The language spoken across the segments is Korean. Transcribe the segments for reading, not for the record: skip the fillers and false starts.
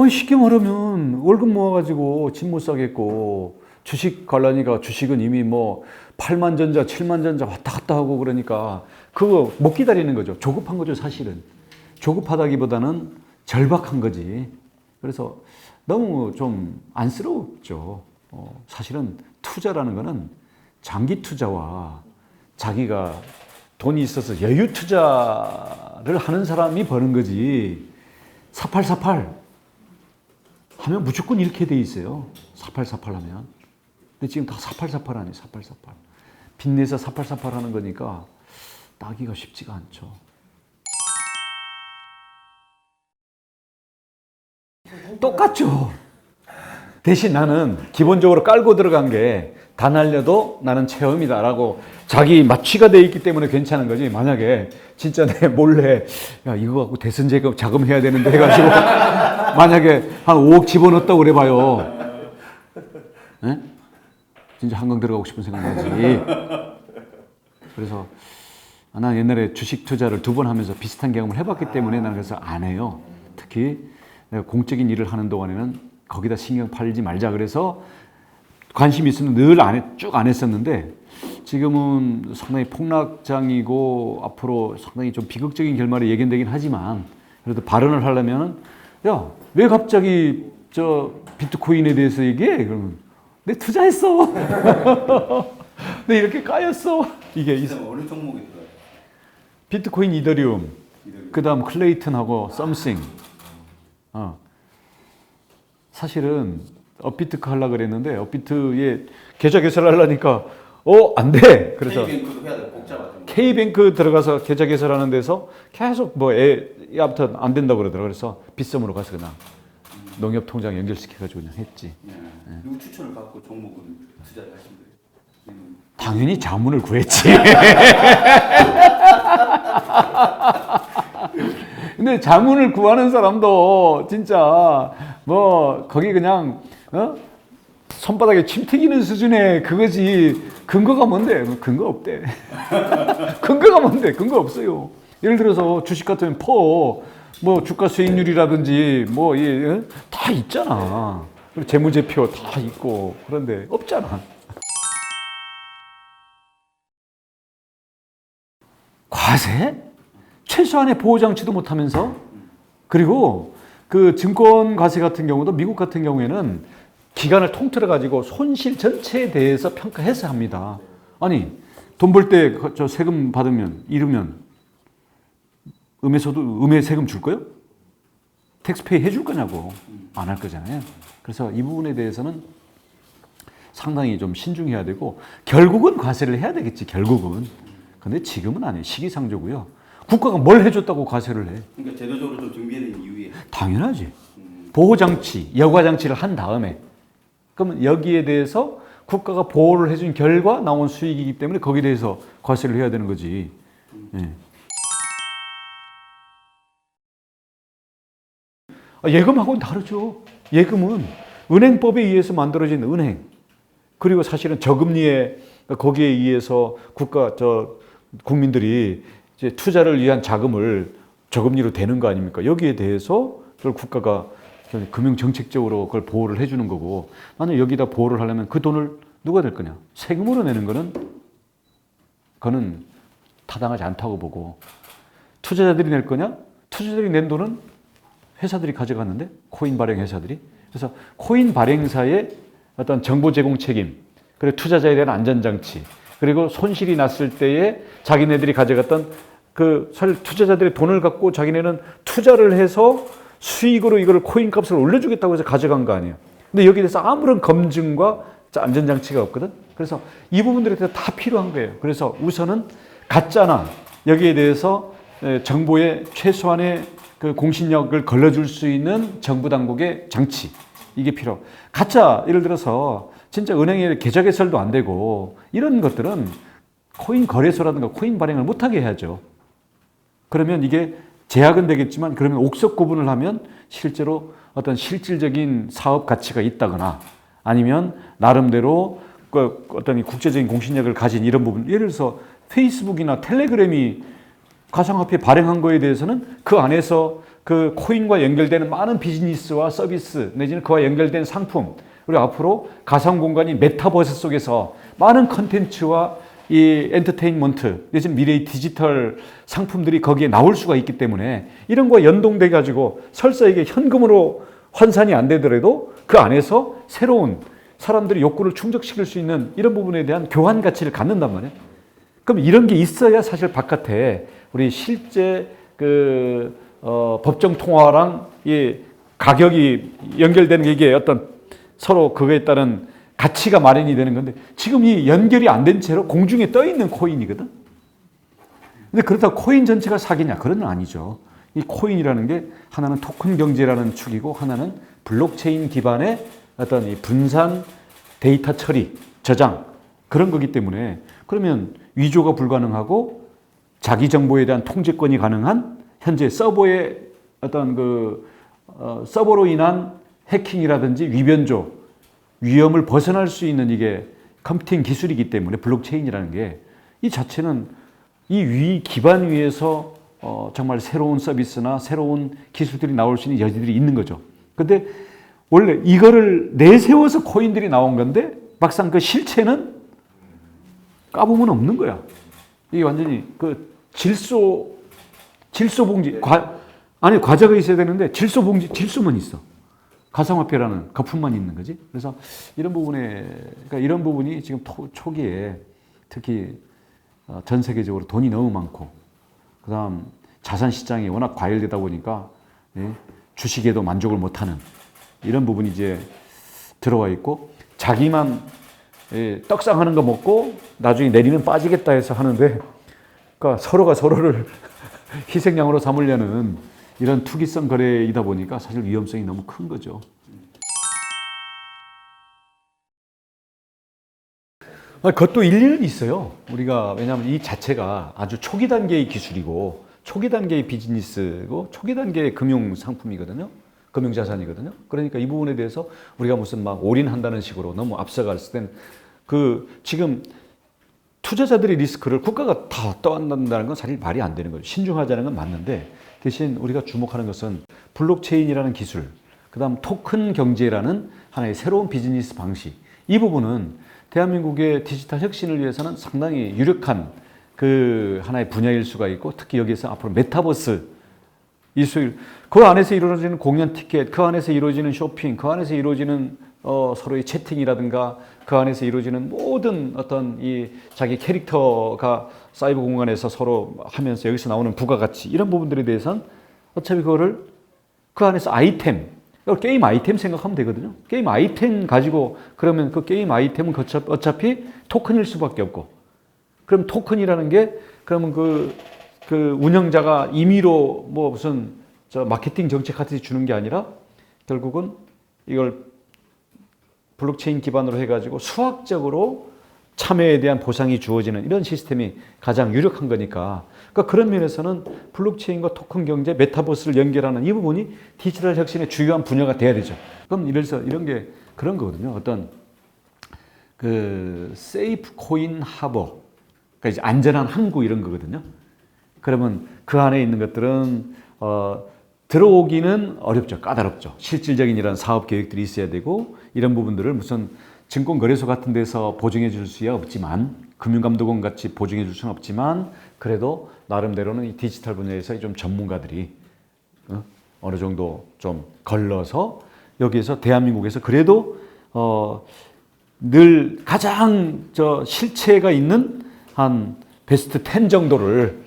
쉽게 말하면 월급 모아가지고 집 못 사겠고 주식 관련이가 주식은 이미 뭐 8만 전자, 7만 전자 왔다 갔다 하고 그러니까 그거 못 기다리는 거죠. 조급한 거죠, 사실은. 조급하다기보다는 절박한 거지. 그래서 너무 좀 안쓰럽죠. 사실은 투자라는 거는 장기 투자와 자기가 돈이 있어서 여유 투자를 하는 사람이 버는 거지. 4848 하면 무조건 이렇게 돼 있어요. 4848 하면. 근데 지금 다 4848 아니에요. 4848. 빚내서 4848 하는 거니까 따기가 쉽지가 않죠. 똑같죠. 대신 나는 기본적으로 깔고 들어간 게 다 날려도 나는 체험이다라고 자기 마취가 돼 있기 때문에 괜찮은 거지. 만약에 진짜 내 몰래 야 이거 갖고 대선 자금해야 되는데 해가지고 만약에 한 5억 집어넣었다고 그래봐요. 네? 진짜 한강 들어가고 싶은 생각 나지. 그래서 난 옛날에 주식 투자를 2번 하면서 비슷한 경험을 해봤기 때문에 나는 그래서 안 해요. 특히 내가 공적인 일을 하는 동안에는 거기다 신경 팔지 말자 그래서 관심이 있으면 늘 쭉 안 했었는데 지금은 상당히 폭락장이고 앞으로 상당히 좀 비극적인 결말이 예견되긴 하지만 그래도 발언을 하려면 야, 왜 갑자기 저 비트코인에 대해서 얘기해? 그러면 내 투자했어. 내 이렇게 까였어. 이게 어느 종목이 들어요? 비트코인, 이더리움. 그다음 클레이튼하고 썸씽. 사실은 업비트크 하려고 그랬는데 업비트에 계좌 개설을 하려니까 안 돼. 그래서 K뱅크도 해야 돼. 복잡하죠. K뱅크 들어가서 계좌 개설하는 데서 계속 아무튼 안 된다고 그러더라고요. 그래서 빗썸으로 가서 그냥 농협 통장 연결시켜가지고 그냥 했지. 누구 추천을 받고 종목은 투자를 하신 거예요? 당연히 자문을 구했지. 근데 자문을 구하는 사람도 진짜 뭐 거기 그냥 손바닥에 침 튀기는 수준의 그거지. 근거가 뭔데? 근거 없대. 근거가 뭔데? 근거 없어요. 예를 들어서 주식 같으면 뭐 주가 수익률이라든지 다 있잖아. 그리고 재무제표 다 있고 그런데 없잖아. 과세? 최소한의 보호장치도 못하면서 그리고 그 증권 과세 같은 경우도 미국 같은 경우에는 기간을 통틀어 가지고 손실 전체에 대해서 평가해서 합니다. 아니 돈 벌 때 저 세금 받으면 잃으면 음에 세금 줄 거요? 텍스페이 해줄 거냐고 안 할 거잖아요. 그래서 이 부분에 대해서는 상당히 좀 신중해야 되고 결국은 과세를 해야 되겠지. 결국은. 근데 지금은 아니에요. 시기상조고요. 국가가 뭘 해줬다고 과세를 해? 그러니까 제도적으로 좀 준비된 이유에 당연하지. 보호장치, 여과장치를 한 다음에 그러면 여기에 대해서 국가가 보호를 해준 결과 나온 수익이기 때문에 거기에 대해서 과세를 해야 되는 거지. 예금하고는 다르죠. 예금은 은행법에 의해서 만들어진 은행 그리고 사실은 저금리에 거기에 의해서 국민들이 이제 투자를 위한 자금을 저금리로 대는 거 아닙니까? 여기에 대해서 그걸 국가가 금융 정책적으로 그걸 보호를 해주는 거고 나는 여기다 보호를 하려면 그 돈을 누가 낼 거냐? 세금으로 내는 그거는 타당하지 않다고 보고 투자자들이 낼 거냐? 투자자들이 낸 돈은 회사들이 가져갔는데 코인 발행 회사들이 그래서 코인 발행사의 어떤 정보 제공 책임 그리고 투자자에 대한 안전장치 그리고 손실이 났을 때에 자기네들이 가져갔던 투자자들의 돈을 갖고 자기네는 투자를 해서 수익으로 이걸 코인 값을 올려주겠다고 해서 가져간 거 아니에요. 근데 여기에 대해서 아무런 검증과 안전장치가 없거든. 그래서 이 부분들에 대해서 다 필요한 거예요. 그래서 우선은 가짜나 여기에 대해서 정보의 최소한의 그 공신력을 걸러줄 수 있는 정부 당국의 장치 이게 필요. 가짜 예를 들어서 진짜 은행에 계좌 개설도 안 되고 이런 것들은 코인 거래소라든가 코인 발행을 못하게 해야죠. 그러면 이게 제약은 되겠지만 그러면 옥석 구분을 하면 실제로 어떤 실질적인 사업 가치가 있다거나 아니면 나름대로 어떤 국제적인 공신력을 가진 이런 부분 예를 들어서 페이스북이나 텔레그램이 가상화폐 발행한 거에 대해서는 그 안에서 그 코인과 연결되는 많은 비즈니스와 서비스 내지는 그와 연결된 상품, 그리고 앞으로 가상 공간인 메타버스 속에서 많은 컨텐츠와 이 엔터테인먼트 내지는 미래의 디지털 상품들이 거기에 나올 수가 있기 때문에 이런 거와 연동돼 가지고 설사 이게 현금으로 환산이 안 되더라도 그 안에서 새로운 사람들이 욕구를 충족시킬 수 있는 이런 부분에 대한 교환 가치를 갖는단 말이에요. 그럼 이런 게 있어야 사실 바깥에 우리 실제 법정 통화랑 이 가격이 연결되는 게 이게 어떤 서로 그거에 따른 가치가 마련이 되는 건데 지금 이 연결이 안 된 채로 공중에 떠 있는 코인이거든. 근데 그렇다고 코인 전체가 사기냐? 그런 건 아니죠. 이 코인이라는 게 하나는 토큰 경제라는 축이고 하나는 블록체인 기반의 어떤 이 분산 데이터 처리, 저장 그런 거기 때문에 그러면 위조가 불가능하고 자기 정보에 대한 통제권이 가능한 현재 서버의 어떤 서버로 인한 해킹이라든지 위변조, 위험을 벗어날 수 있는 이게 컴퓨팅 기술이기 때문에 블록체인이라는 게 이 자체는 이 기반 위에서 정말 새로운 서비스나 새로운 기술들이 나올 수 있는 여지들이 있는 거죠. 근데 원래 이거를 내세워서 코인들이 나온 건데 막상 그 실체는 까보면 없는 거야. 이게 완전히 그 질소봉지, 과자가 있어야 되는데 질소만 있어. 가상화폐라는 거품만 있는 거지. 그래서 이런 그러니까 이런 부분이 지금 초기에 특히 전 세계적으로 돈이 너무 많고, 그다음 자산 시장이 워낙 과열되다 보니까 주식에도 만족을 못하는 이런 부분이 이제 들어와 있고, 자기만 떡상하는 거 먹고 나중에 내리는 빠지겠다 해서 하는데, 그러니까 서로가 서로를 희생양으로 삼으려는 이런 투기성 거래이다 보니까 사실 위험성이 너무 큰 거죠. 그것도 일리는 있어요. 우리가 왜냐하면 이 자체가 아주 초기 단계의 기술이고 초기 단계의 비즈니스고 초기 단계의 금융 상품이거든요. 금융 자산이거든요. 그러니까 이 부분에 대해서 우리가 무슨 막 올인한다는 식으로 너무 앞서갔을 땐 지금 투자자들의 리스크를 국가가 다 떠안는다는 건 사실 말이 안 되는 거죠. 신중하자는 건 맞는데 대신 우리가 주목하는 것은 블록체인이라는 기술, 그다음 토큰 경제라는 하나의 새로운 비즈니스 방식. 이 부분은 대한민국의 디지털 혁신을 위해서는 상당히 유력한 하나의 분야일 수가 있고, 특히 여기서 앞으로 메타버스 그 안에서 이루어지는 공연 티켓, 그 안에서 이루어지는 쇼핑, 그 안에서 이루어지는 서로의 채팅이라든가 그 안에서 이루어지는 모든 어떤 이 자기 캐릭터가 사이버 공간에서 서로 하면서 여기서 나오는 부가가치, 이런 부분들에 대해서는 어차피 그거를 그 안에서 게임 아이템 생각하면 되거든요. 게임 아이템 가지고 그러면 그 게임 아이템은 어차피 토큰일 수밖에 없고, 그럼 토큰이라는 게 그러면 그 운영자가 임의로 무슨 마케팅 정책 같이 주는 게 아니라 결국은 이걸 블록체인 기반으로 해가지고 수학적으로 참여에 대한 보상이 주어지는 이런 시스템이 가장 유력한 거니까, 그러니까 그런 면에서는 블록체인과 토큰 경제, 메타버스를 연결하는 이 부분이 디지털 혁신의 중요한 분야가 돼야 되죠. 그럼 이런 게 그런 거거든요. 어떤 세이프 코인 하버, 그러니까 이제 안전한 항구 이런 거거든요. 그러면 그 안에 있는 것들은 들어오기는 어렵죠. 까다롭죠. 실질적인 이런 사업 계획들이 있어야 되고, 이런 부분들을 무슨 증권거래소 같은 데서 보증해 줄 수야 없지만, 금융감독원 같이 보증해 줄 수는 없지만, 그래도 나름대로는 이 디지털 분야에서 좀 전문가들이 어느 정도 좀 걸러서 여기에서 대한민국에서 그래도 늘 가장 실체가 있는 한 베스트 10 정도를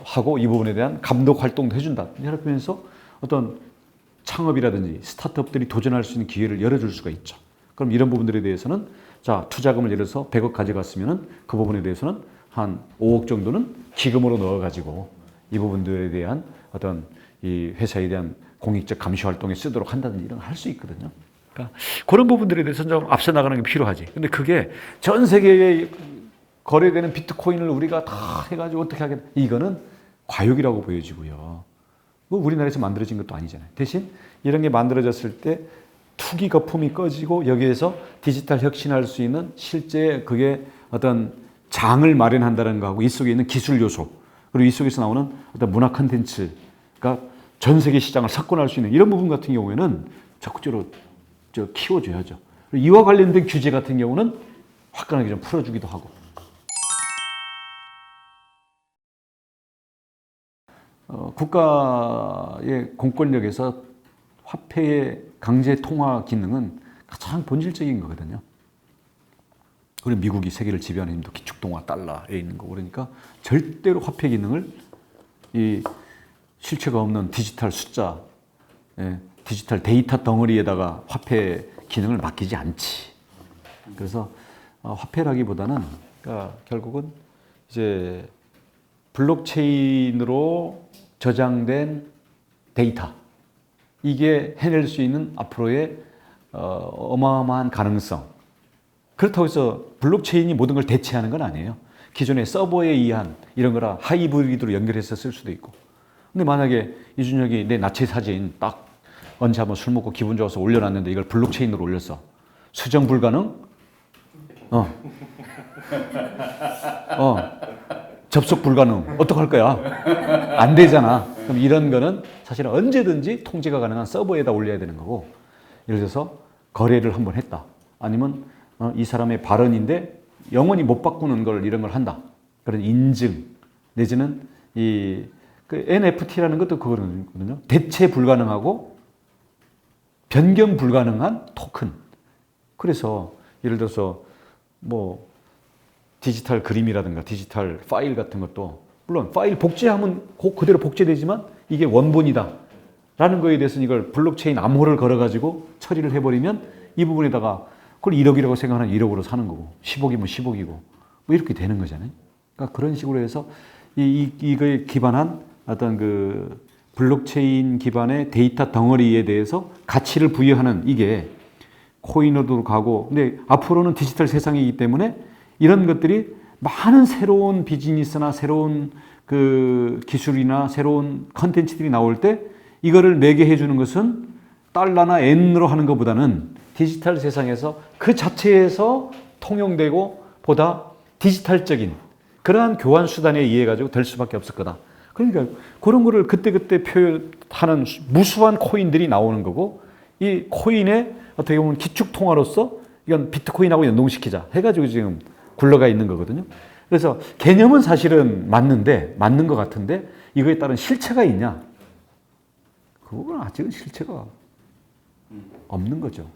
하고 이 부분에 대한 감독 활동도 해준다. 그러면서 어떤 창업이라든지 스타트업들이 도전할 수 있는 기회를 열어줄 수가 있죠. 그럼 이런 부분들에 대해서는 투자금을 예를 들어서 100억 가져갔으면은 그 부분에 대해서는 한 5억 정도는 기금으로 넣어가지고 이 부분들에 대한 어떤 이 회사에 대한 공익적 감시 활동에 쓰도록 한다든지 이런 거 할 수 있거든요. 그러니까 그런 부분들에 대해서는 좀 앞서 나가는 게 필요하지. 근데 그게 전 세계에 거래되는 비트코인을 우리가 다 해가지고 어떻게 하겠다. 이거는 과욕이라고 보여지고요. 우리나라에서 만들어진 것도 아니잖아요. 대신 이런 게 만들어졌을 때 투기 거품이 꺼지고 여기에서 디지털 혁신할 수 있는 실제 그게 어떤 장을 마련한다는 거하고 이 속에 있는 기술 요소, 그리고 이 속에서 나오는 어떤 문화 콘텐츠가 전 세계 시장을 석권할 수 있는 이런 부분 같은 경우에는 적극적으로 키워줘야죠. 이와 관련된 규제 같은 경우는 화끈하게 좀 풀어주기도 하고. 국가의 공권력에서 화폐의 강제 통화 기능은 가장 본질적인 거거든요. 그리고 미국이 세계를 지배하는 힘도 기축통화 달러에 있는 거고 그러니까 절대로 화폐 기능을 이 실체가 없는 디지털 숫자, 디지털 데이터 덩어리에다가 화폐 기능을 맡기지 않지. 그래서 화폐라기보다는 그러니까 결국은 이제 블록체인으로 저장된 데이터 이게 해낼 수 있는 앞으로의 어마어마한 가능성. 그렇다고 해서 블록체인이 모든 걸 대체하는 건 아니에요. 기존의 서버에 의한 이런 거라 하이브리드로 연결해서 쓸 수도 있고. 근데 만약에 이준혁이 내 나체 사진 딱 언제 한번 술 먹고 기분 좋아서 올려놨는데 이걸 블록체인으로 올렸어. 수정 불가능? 접속 불가능. 어떡할 거야? 안 되잖아. 그럼 이런 거는 사실은 언제든지 통제가 가능한 서버에다 올려야 되는 거고, 예를 들어서 거래를 한번 했다. 아니면 이 사람의 발언인데 영원히 못 바꾸는 걸 이런 걸 한다. 그런 인증 내지는 그 NFT라는 것도 그거거든요. 대체 불가능하고 변경 불가능한 토큰. 그래서 예를 들어서 뭐 디지털 그림이라든가 디지털 파일 같은 것도 물론 파일 복제하면 그대로 복제되지만 이게 원본이다 라는 거에 대해서는 이걸 블록체인 암호를 걸어가지고 처리를 해버리면 이 부분에다가 그걸 1억이라고 생각하는 1억으로 사는 거고 10억이면 10억이고 뭐 이렇게 되는 거잖아요. 그러니까 그런 식으로 해서 이거에 기반한 어떤 그 블록체인 기반의 데이터 덩어리에 대해서 가치를 부여하는 이게 코인으로도 가고 근데 앞으로는 디지털 세상이기 때문에 이런 것들이 많은 새로운 비즈니스나 새로운 그 기술이나 새로운 컨텐츠들이 나올 때 이거를 내게 해주는 것은 달러나 엔으로 하는 것보다는 디지털 세상에서 그 자체에서 통용되고 보다 디지털적인 그러한 교환 수단에 의해 가지고 될 수밖에 없을 거다. 그러니까 그런 거를 그때그때 표현하는 무수한 코인들이 나오는 거고 이 코인의 어떻게 보면 기축 통화로서 이건 비트코인하고 연동시키자 해가지고 지금 굴러가 있는 거거든요. 그래서 개념은 사실은 맞는 것 같은데 이거에 따른 실체가 있냐? 그건 아직은 실체가 없는 거죠.